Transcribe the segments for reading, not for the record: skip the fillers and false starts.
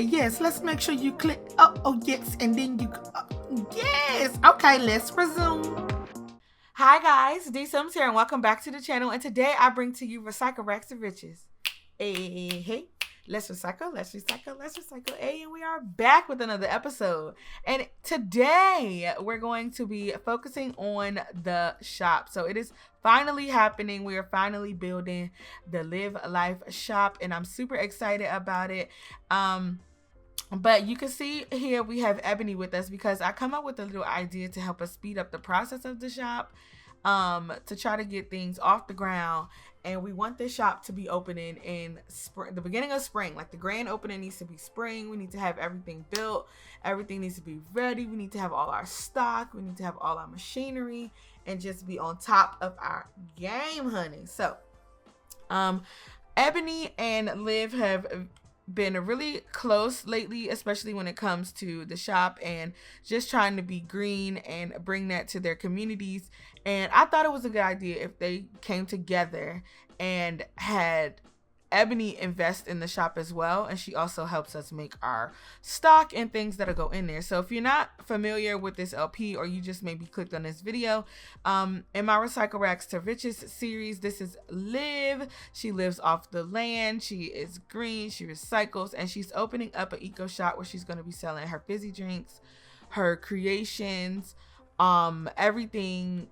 Yes, let's make sure you click. Oh, yes. And then you, yes. Okay, let's resume. Hi guys, DeeSims here and welcome back to the channel. And today I bring to you Recycle Racks to Riches. Hey, let's recycle, let's recycle, let's recycle. Hey, and we are back with another episode. And today we're going to be focusing on the shop. So it is finally happening. We are finally building the Live Life shop and I'm super excited about it. But you can see here we have Ebony with us because I come up with a little idea to help us speed up the process of the shop, to try to get things off the ground. And we want this shop to be opening in spring, the beginning of spring. Like the grand opening needs to be spring. We need to have everything built. Everything needs to be ready. We need to have all our stock. We need to have all our machinery and just be on top of our game, honey. So, Ebony and Liv have been really close lately, especially when it comes to the shop and just trying to be green and bring that to their communities. And I thought it was a good idea if they came together and had Ebony invest in the shop as well, and she also helps us make our stock and things that'll go in there. So if you're not familiar with this LP, or you just maybe clicked on this video, in my Recycle Racks to Riches series, this is Liv. She lives off the land, she is green, she recycles, and she's opening up an eco shop where she's going to be selling her fizzy drinks, her creations, everything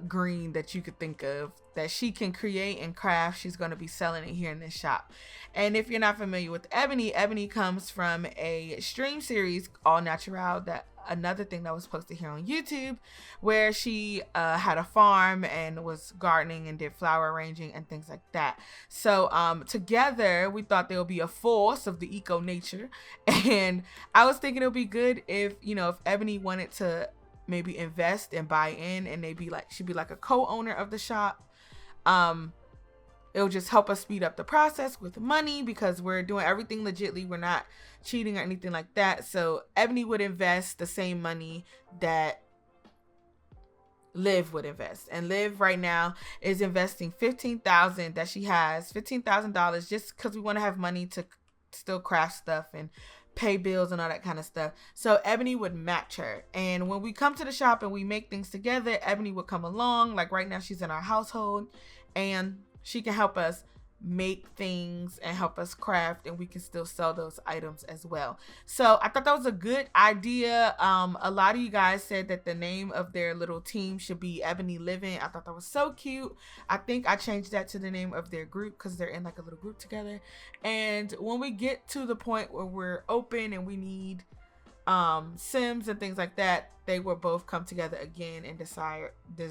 green that you could think of that she can create and craft. She's going to be selling it here in this shop. And if you're not familiar with Ebony, Ebony comes from a stream series, All Natural, that another thing that was posted here on YouTube, where she had a farm and was gardening and did flower arranging and things like that. So together we thought there would be a force of the eco nature, and I was thinking it would be good if, you know, if Ebony wanted to maybe invest and buy in, and she'd be like a co-owner of the shop. It'll just help us speed up the process with money because we're doing everything legitly. We're not cheating or anything like that. So Ebony would invest the same money that Liv would invest, and Liv right now is investing $15,000 that she has, $15,000, just because we want to have money to still craft stuff and pay bills and all that kind of stuff. So Ebony would match her, and when we come to the shop and we make things together, Ebony would come along. Like right now she's in our household and she can help us make things and help us craft, and we can still sell those items as well. So I thought that was a good idea. A lot of you guys said that the name of their little team should be Ebony Living. I thought that was so cute. I think I changed that to the name of their group because they're in like a little group together. And when we get to the point where we're open and we need Sims and things like that, they will both come together again and decide who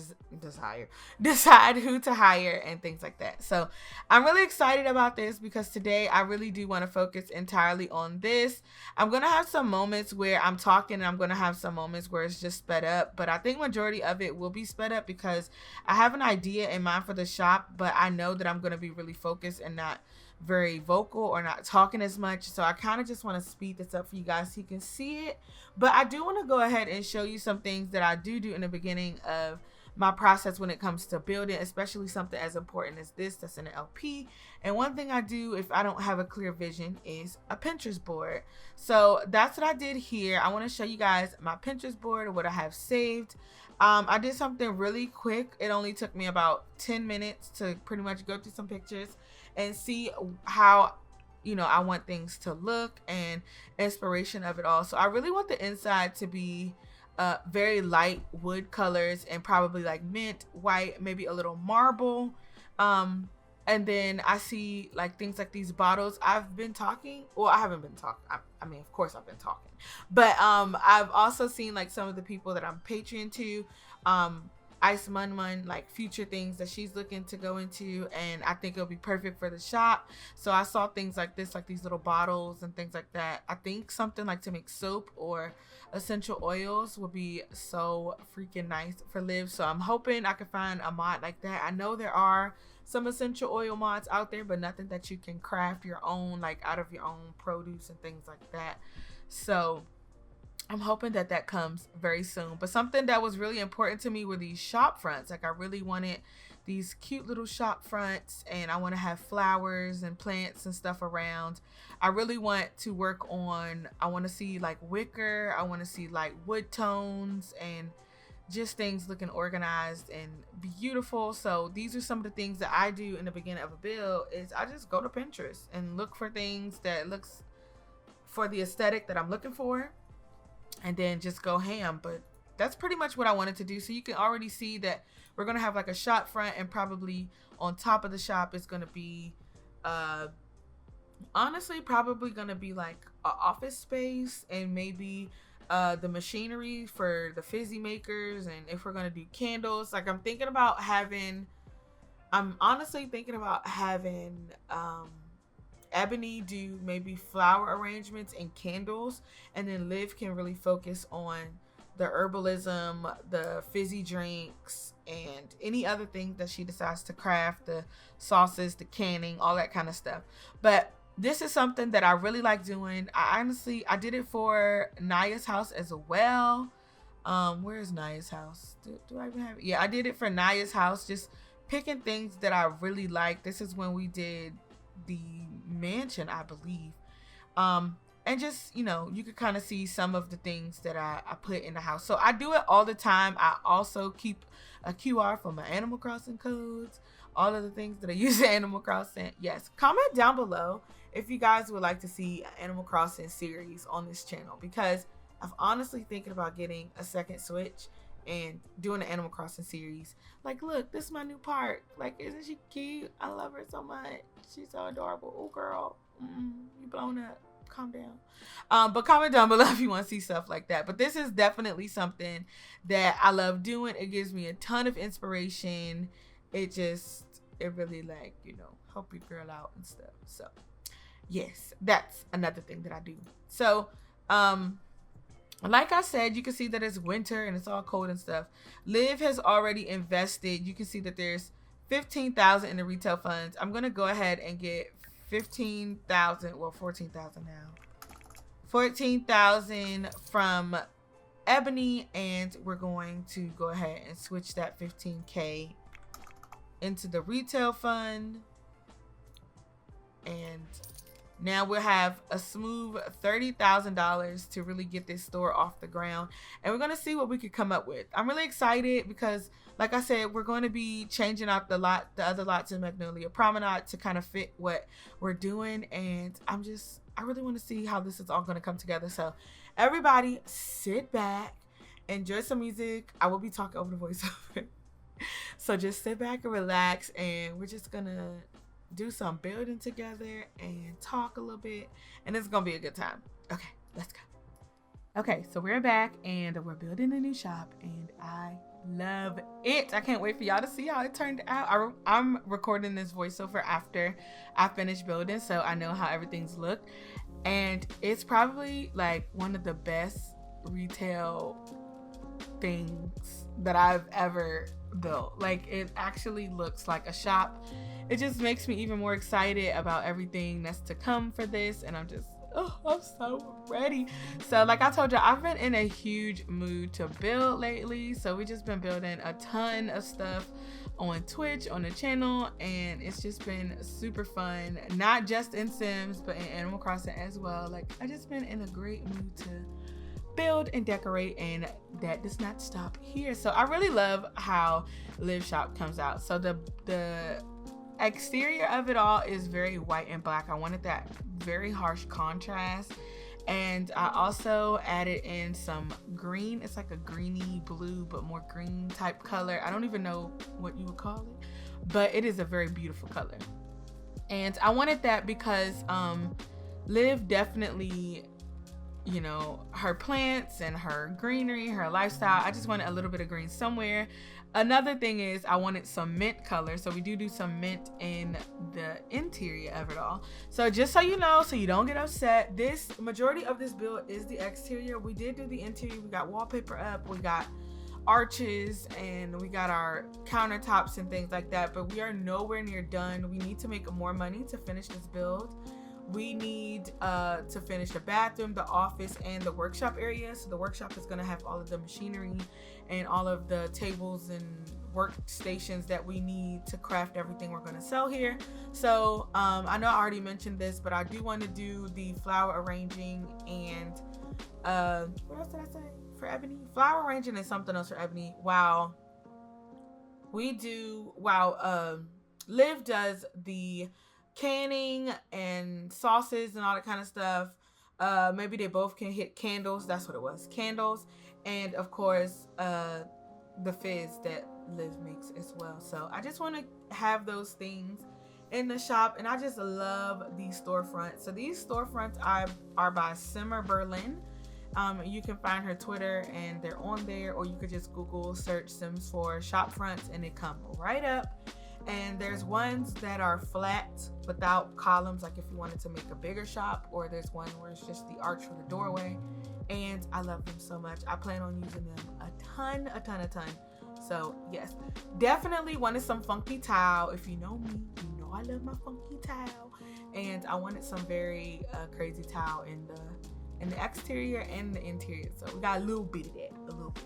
to hire and things like that. So I'm really excited about this because today I really do want to focus entirely on this. I'm gonna have some moments where I'm talking, and I'm gonna have some moments where it's just sped up, but I think majority of it will be sped up because I have an idea in mind for the shop, but I know that I'm gonna be really focused and not very vocal or not talking as much. So I kind of just want to speed this up for you guys so you can see it. But I do want to go ahead and show you some things that I do in the beginning of my process when it comes to building, especially something as important as this that's in an LP. And one thing I do if I don't have a clear vision is a Pinterest board. So that's what I did here. I want to show you guys my Pinterest board or what I have saved. I did something really quick. It only took me about 10 minutes to pretty much go through some pictures and see how, you know, I want things to look and inspiration of it all. So I really want the inside to be very light wood colors and probably like mint, white, maybe a little marble. And then I see like things like these bottles. I've been talking, well, I haven't been talking. I mean, of course I've been talking, but I've also seen like some of the people that I'm Patreon to, Ice Mun, like future things that she's looking to go into, and I think it'll be perfect for the shop. So I saw things like this, like these little bottles and things like that. I think something like to make soap or essential oils would be so freaking nice for Liv. So I'm hoping I can find a mod like that. I know there are some essential oil mods out there, but nothing that you can craft your own, like out of your own produce and things like that. So I'm hoping that that comes very soon. But something that was really important to me were these shop fronts. Like I really wanted these cute little shop fronts, and I want to have flowers and plants and stuff around. I really want to work on, I want to see like wicker, I want to see like wood tones, and just things looking organized and beautiful. So these are some of the things that I do in the beginning of a build. Is I just go to Pinterest and look for things that looks for the aesthetic that I'm looking for, and then just go ham. But that's pretty much what I wanted to do. So you can already see that we're gonna have like a shop front, and probably on top of the shop is gonna be honestly probably gonna be like an office space, and maybe the machinery for the fizzy makers. And if we're gonna do candles, like I'm honestly thinking about having Ebony do maybe flower arrangements and candles, and then Liv can really focus on the herbalism, the fizzy drinks, and any other thing that she decides to craft, the sauces, the canning, all that kind of stuff. But this is something that I really like doing. I did it for Naya's house as well. Where's Naya's house? Do I even have it? Yeah, I did it for Naya's house, just picking things that I really like. This is when we did the mansion, I believe. And just, you know, you could kind of see some of the things that I put in the house. So I do it all the time. I also keep a QR for my Animal Crossing codes, all of the things that I use in Animal Crossing. Yes, comment down below if you guys would like to see an Animal Crossing series on this channel, because I'm honestly thinking about getting a second Switch and doing an Animal Crossing series. Like, look, this is my new park. Like, isn't she cute? I love her so much. She's so adorable. Oh, girl, you blown up. Calm down. But comment down below if you want to see stuff like that. But this is definitely something that I love doing. It gives me a ton of inspiration. It really, like, you know, help your girl out and stuff. So yes, that's another thing that I do. So like I said, you can see that it's winter and it's all cold and stuff. Liv has already invested. You can see that there's 15,000 in the retail funds. I'm gonna go ahead and get 15,000, well 14,000 now, 14,000 from Ebony, and we're going to go ahead and switch that 15K into the retail fund, and now we'll have a smooth $30,000 to really get this store off the ground, and we're going to see what we could come up with. I'm really excited because, like I said, we're going to be changing out the other lots in Magnolia Promenade to kind of fit what we're doing, and I really want to see how this is all going to come together. So everybody sit back, enjoy some music. I will be talking over the voiceover. So just sit back and relax, and we're just going to do some building together and talk a little bit, and it's gonna be a good time. Okay, let's go. Okay, so we're back and we're building a new shop, and I love it. I can't wait for y'all to see how it turned out. I'm recording this voiceover after I finish building, so I know how everything's looked, and it's probably like one of the best retail things that I've ever built. Like, it actually looks like a shop. It just makes me even more excited about everything that's to come for this, and I'm so ready. So like I told you, I've been in a huge mood to build lately, so we just been building a ton of stuff on Twitch, on the channel, and it's just been super fun, not just in Sims but in Animal Crossing as well. Like, I just been in a great mood to build and decorate, and that does not stop here. So I really love how Liv Shop comes out. So the exterior of it all is very white and black. I wanted that very harsh contrast, and I also added in some green. It's like a greeny blue but more green type color. I don't even know what you would call it, but it is a very beautiful color, and I wanted that because Liv definitely, you know, her plants and her greenery, her lifestyle, I just wanted a little bit of green somewhere. Another thing is I wanted some mint color, so we do some mint in the interior of it all. So just so you know, so you don't get upset, this majority of this build is the exterior. We did do the interior. We got wallpaper up, we got arches, and we got our countertops and things like that, but we are nowhere near done. We need to make more money to finish this build. We need to finish the bathroom, the office, and the workshop area. So the workshop is going to have all of the machinery and all of the tables and workstations that we need to craft everything we're going to sell here. So I know I already mentioned this, but I do want to do the flower arranging and what else did I say for Ebony? Flower arranging and something else for Ebony. Liv does the canning and sauces and all that kind of stuff. Maybe they both can hit candles. That's what it was. Candles. And of course, the fizz that Liv makes as well. So I just want to have those things in the shop, and I just love these storefronts. So these storefronts are by Simmer Berlin. You can find her Twitter and they're on there, or you could just Google search Sims 4 shop fronts and they come right up. And there's ones that are flat without columns, like if you wanted to make a bigger shop, or there's one where it's just the arch for the doorway. And I love them so much. I plan on using them a ton. So yes, definitely wanted some funky tile. If you know me, you know I love my funky tile. And I wanted some very crazy tile in the exterior and the interior. So we got a little bit of that, a little bit.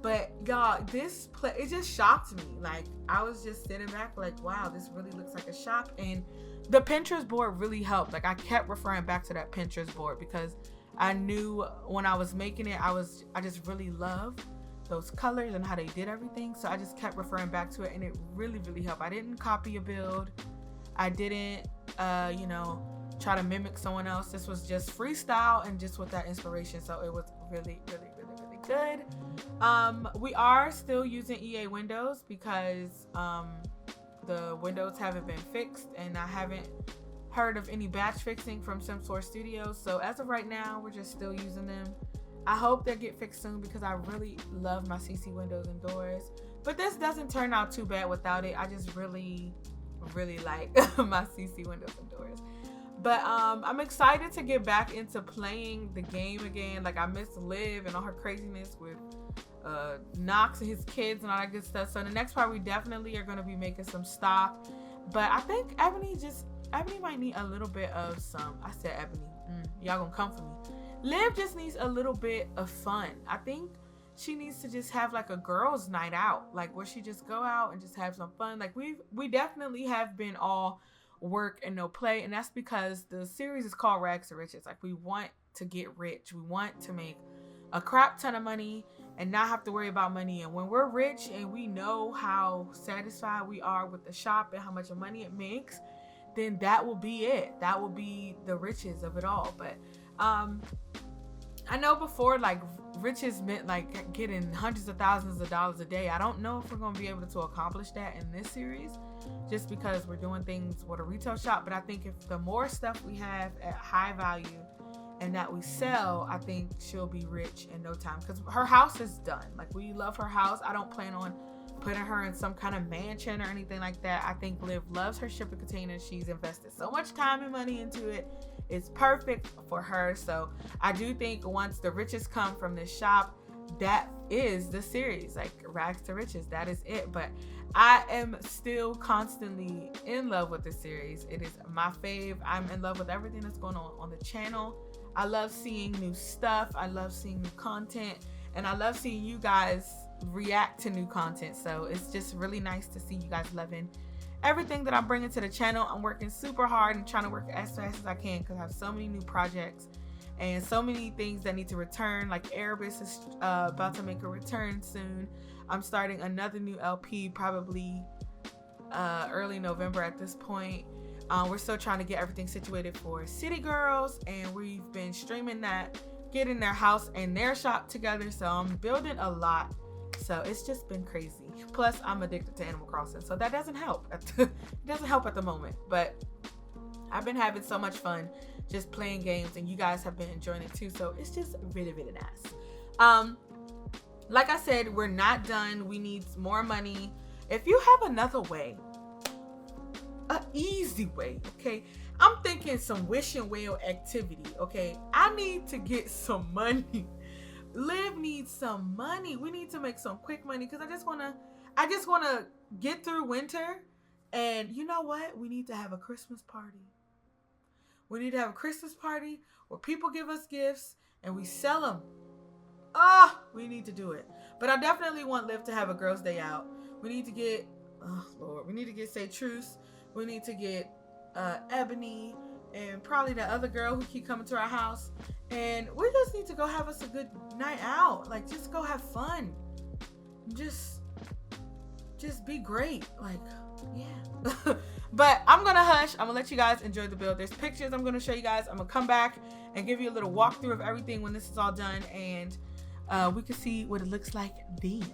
But y'all, it just shocked me. Like, I was just sitting back like, wow, this really looks like a shop. And the Pinterest board really helped. Like, I kept referring back to that Pinterest board because I knew when I was making it, I just really loved those colors and how they did everything. So I just kept referring back to it, and it really, really helped. I didn't copy a build. I didn't, try to mimic someone else. This was just freestyle and just with that inspiration. So it was really, really, really, really good. We are still using EA Windows because the Windows haven't been fixed, and I haven't heard of any batch fixing from Sims 4 Studios. So as of right now, we're just still using them. I hope they get fixed soon because I really love my CC windows and doors. But this doesn't turn out too bad without it. I just really, really like my CC windows and doors. But I'm excited to get back into playing the game again. Like, I miss Liv and all her craziness with Knox and his kids and all that good stuff. So the next part, we definitely are going to be making some stock. But I think Ebony might need a little bit of some. I said Ebony. Y'all gonna come for me. Liv just needs a little bit of fun. I think she needs to just have like a girls' night out, like where she just go out and just have some fun. Like we definitely have been all work and no play, and that's because the series is called Rags to Riches. Like, we want to get rich. We want to make a crap ton of money and not have to worry about money. And when we're rich and we know how satisfied we are with the shop and how much money it makes, then that will be it. That will be the riches of it all. But I know before, like, riches meant like getting hundreds of thousands of dollars a day. I don't know if we're going to be able to accomplish that in this series just because we're doing things with a retail shop. But I think if the more stuff we have at high value and that we sell, I think she'll be rich in no time because her house is done. Like, we love her house. I don't plan on putting her in some kind of mansion or anything like that. I think Liv loves her shipping containers. She's invested so much time and money into it. It's perfect for her. So I do think once the riches come from this shop, that is the series, like Rags to Riches. That is it. But I am still constantly in love with the series. It is my fave. I'm in love with everything that's going on the channel. I love seeing new stuff. I love seeing new content, and I love seeing you guys react to new content. So it's just really nice to see you guys loving everything that I'm bringing to the channel. I'm working super hard and trying to work as fast as I can because I have so many new projects and so many things that need to return. Like, Erebus is about to make a return soon. I'm starting another new LP probably early November at this point. We're still trying to get everything situated for City Girls, and we've been streaming that, getting their house and their shop together. So I'm building a lot. So it's just been crazy. Plus, I'm addicted to Animal Crossing, so that doesn't help. It doesn't help at the moment, but I've been having so much fun just playing games, and you guys have been enjoying it too. So it's just really, really nice. Like I said, we're not done. We need more money. If you have another way, an easy way, okay? I'm thinking some wish and wail activity, okay? I need to get some money. Liv needs some money. We need to make some quick money because I just want to get through winter. And you know what? We need to have a Christmas party. We need to have a Christmas party where people give us gifts and we sell them. Ah, we need to do it. But I definitely want Liv to have a girls' day out. We need to get, oh Lord, we need to get Say Truce. We need to get Ebony and probably the other girl who keep coming to our house. And we just need to go have us a good night out. Like, just go have fun. Just be great. Like, yeah. But I'm gonna hush. I'm gonna let you guys enjoy the build. There's pictures I'm gonna show you guys. I'm gonna come back and give you a little walkthrough of everything when this is all done, and we can see what it looks like then.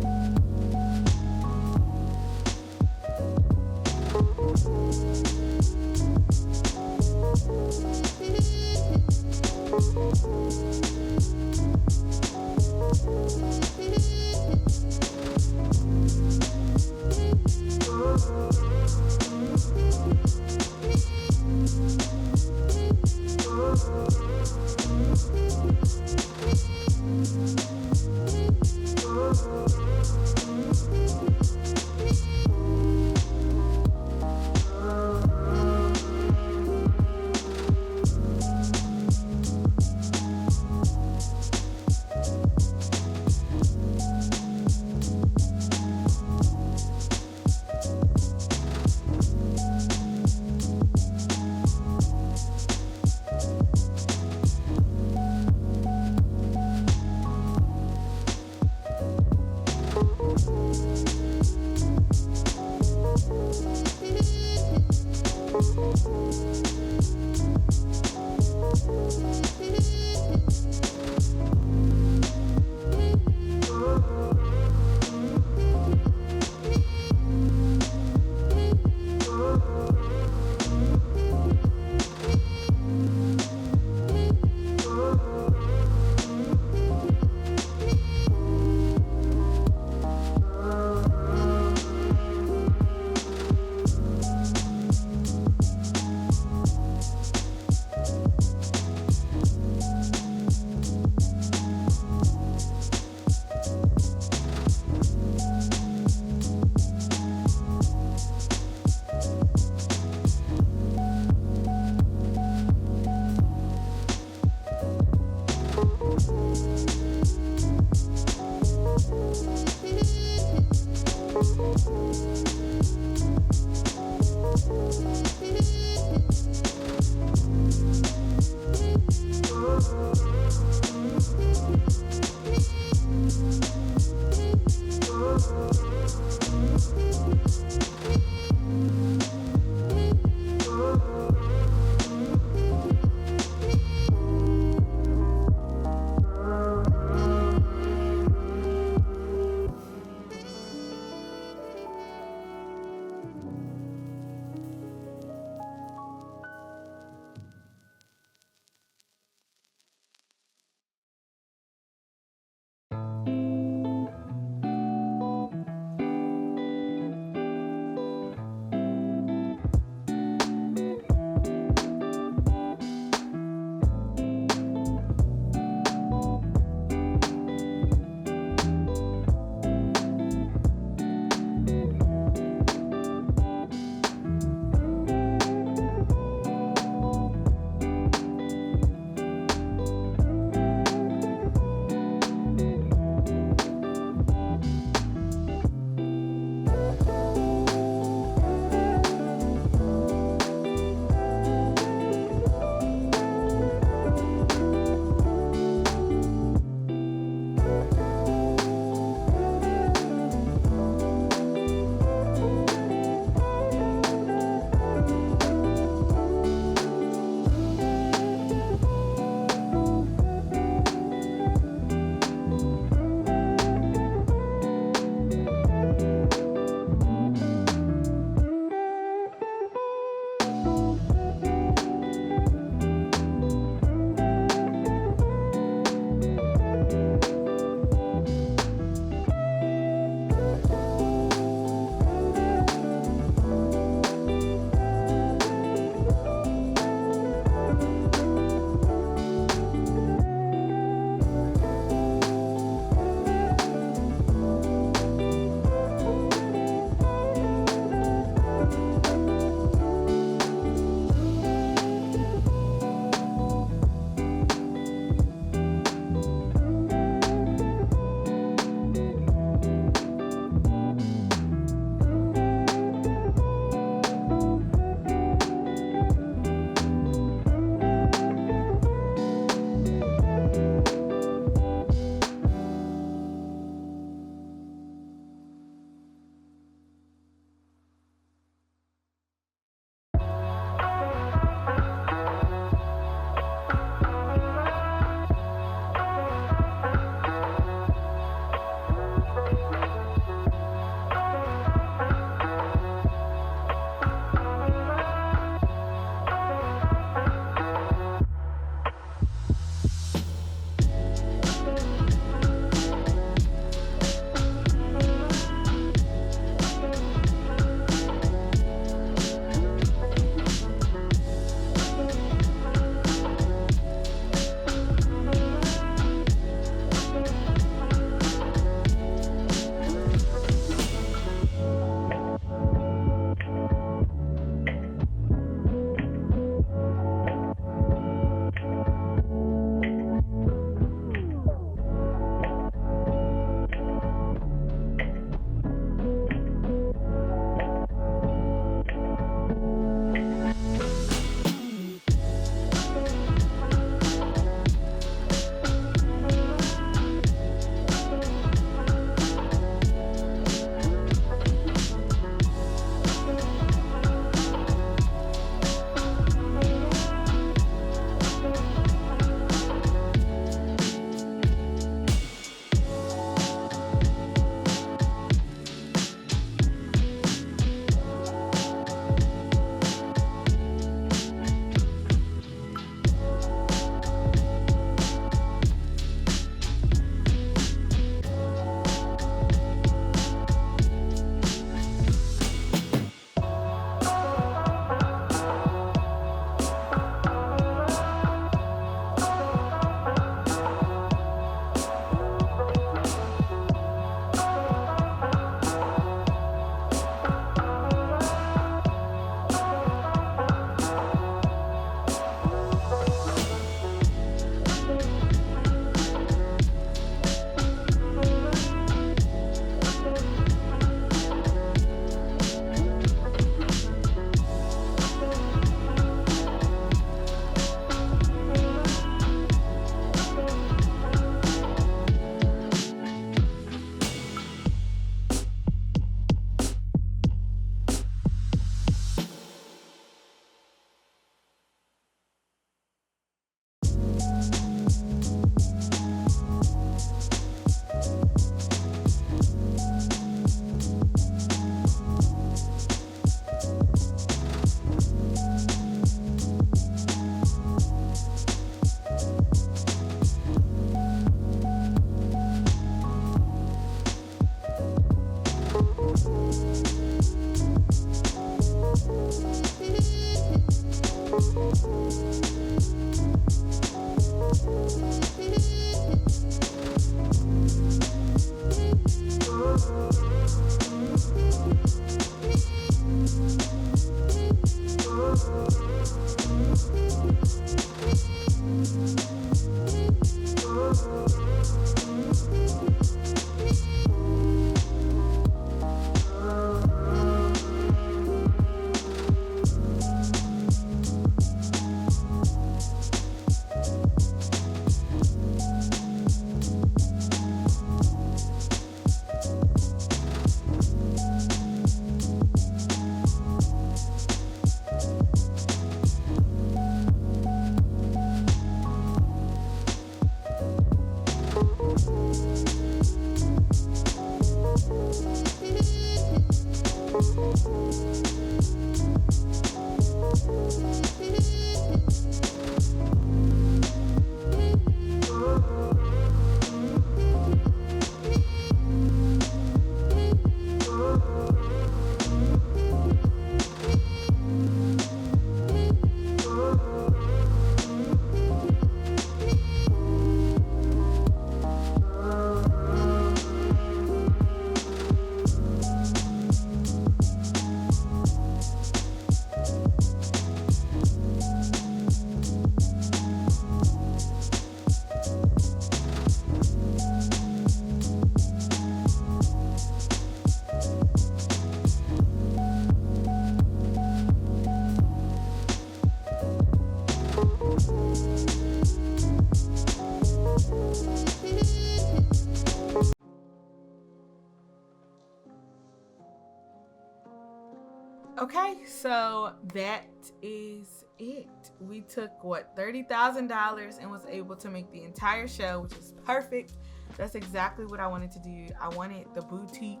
Okay, so that is it. We took what, $30,000 and was able to make the entire show, which is perfect. That's exactly what I wanted to do. I wanted the boutique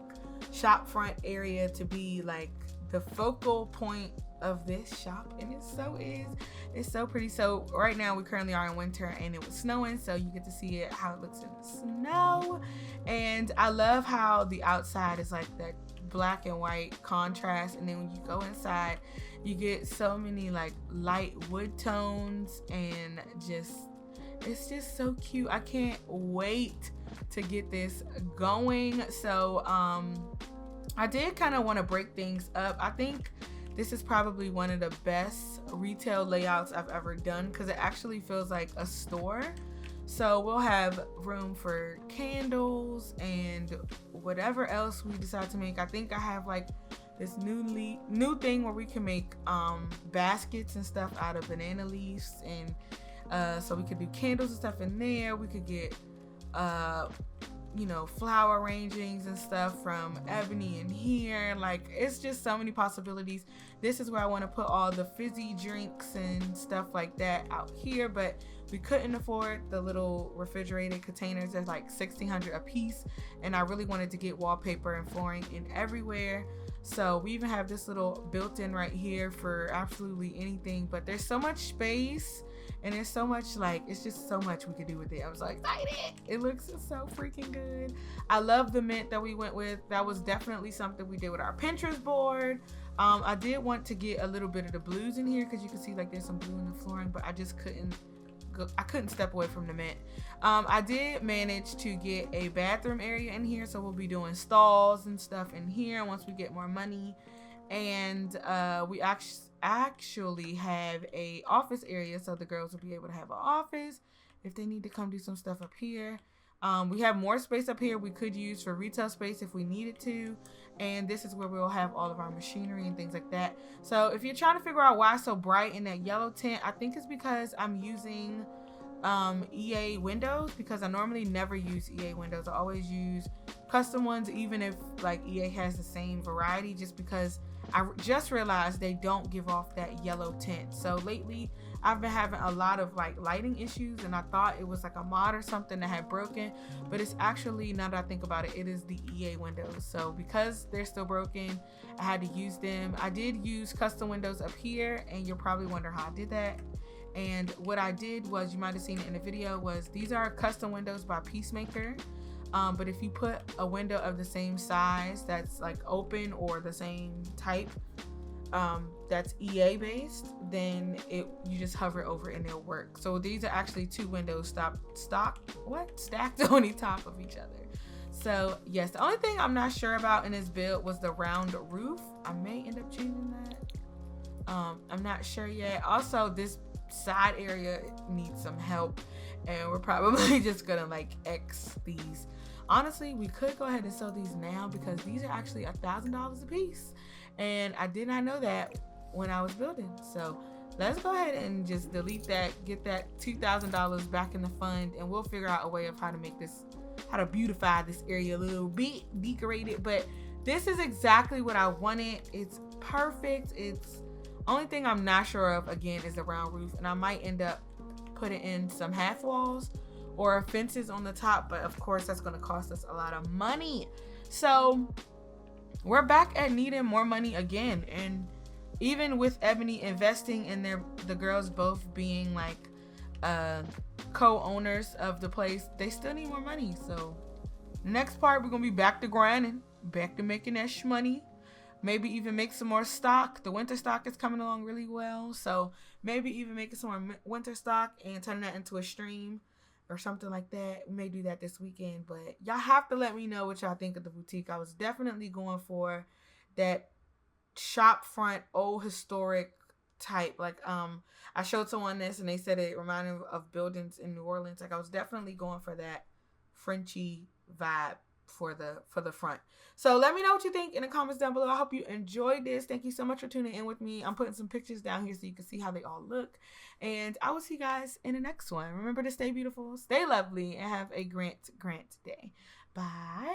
shop front area to be like the focal point of this shop, and it so is. It's so pretty. So right now we currently are in winter and it was snowing, so you get to see it how it looks in the snow. And I love how the outside is like that black and white contrast, and then when you go inside you get so many like light wood tones, and it's just so cute. I can't wait to get this going. So I did kind of want to break things up. I think this is probably one of the best retail layouts I've ever done, because it actually feels like a store. So we'll have room for candles and whatever else we decide to make. I think I have like this new thing where we can make baskets and stuff out of banana leaves, and so we could do candles and stuff in there. We could get you know, flower arrangings and stuff from Ebony in here. Like, it's just so many possibilities. This is where I want to put all the fizzy drinks and stuff like that out here, but we couldn't afford the little refrigerated containers. They're like $1,600 a piece, and I really wanted to get wallpaper and flooring in everywhere. So we even have this little built-in right here for absolutely anything, but there's so much space and there's so much, like, it's just so much we could do with it. I was so excited. It looks so freaking good. I love the mint that we went with. That was definitely something we did with our Pinterest board. I did want to get a little bit of the blues in here because you can see like there's some blue in the flooring, but I just couldn't step away from the mint. I did manage to get a bathroom area in here, so we'll be doing stalls and stuff in here once we get more money. And we actually have a office area, so the girls will be able to have an office if they need to come do some stuff up here. We have more space up here we could use for retail space if we needed to, and this is where we'll have all of our machinery and things like that. So if you're trying to figure out why it's so bright in that yellow tint, I think it's because I'm using EA windows, because I normally never use EA windows. I always use custom ones, even if like EA has the same variety, just because I just realized they don't give off that yellow tint. So lately I've been having a lot of like lighting issues, and I thought it was like a mod or something that had broken, but it's actually, now that I think about it, it is the EA windows. So because they're still broken, I had to use them. I did use custom windows up here, and you'll probably wonder how I did that. And what I did was, you might have seen it in the video, was these are custom windows by Peacemaker. But if you put a window of the same size that's like open or the same type, that's EA based, then you just hover over and it'll work. So these are actually two windows stacked on top of each other. So yes, the only thing I'm not sure about in this build was the round roof. I may end up changing that. I'm not sure yet. Also, this side area needs some help, and we're probably just gonna like X these. Honestly, we could go ahead and sell these now because these are actually $1,000 a piece, and I did not know that when I was building. So let's go ahead and just delete that, get that $2,000 back in the fund, and we'll figure out a way of how to beautify this area a little bit, decorate it. But this is exactly what I wanted. It's perfect. It's only thing I'm not sure of, again, is the round roof, and I might end up putting in some half walls or fences on the top, but of course that's going to cost us a lot of money. So we're back at needing more money again, and even with Ebony investing in the girls both being like co-owners of the place, they still need more money. So next part, we're gonna be back to grinding, back to making that money. Maybe even make some more stock. The winter stock is coming along really well, so maybe even making some more winter stock and turning that into a stream or something like that. We may do that this weekend, but y'all have to let me know what y'all think of the boutique. I was definitely going for that shop front, old historic type. Like I showed someone this and they said it reminded me of buildings in New Orleans. Like I was definitely going for that Frenchy vibe for the front. So let me know what you think in the comments down below. I hope you enjoyed this. Thank you so much for tuning in with me. I'm putting some pictures down here so you can see how they all look, and I will see you guys in the next one. Remember to stay beautiful, stay lovely, and have a great day. Bye.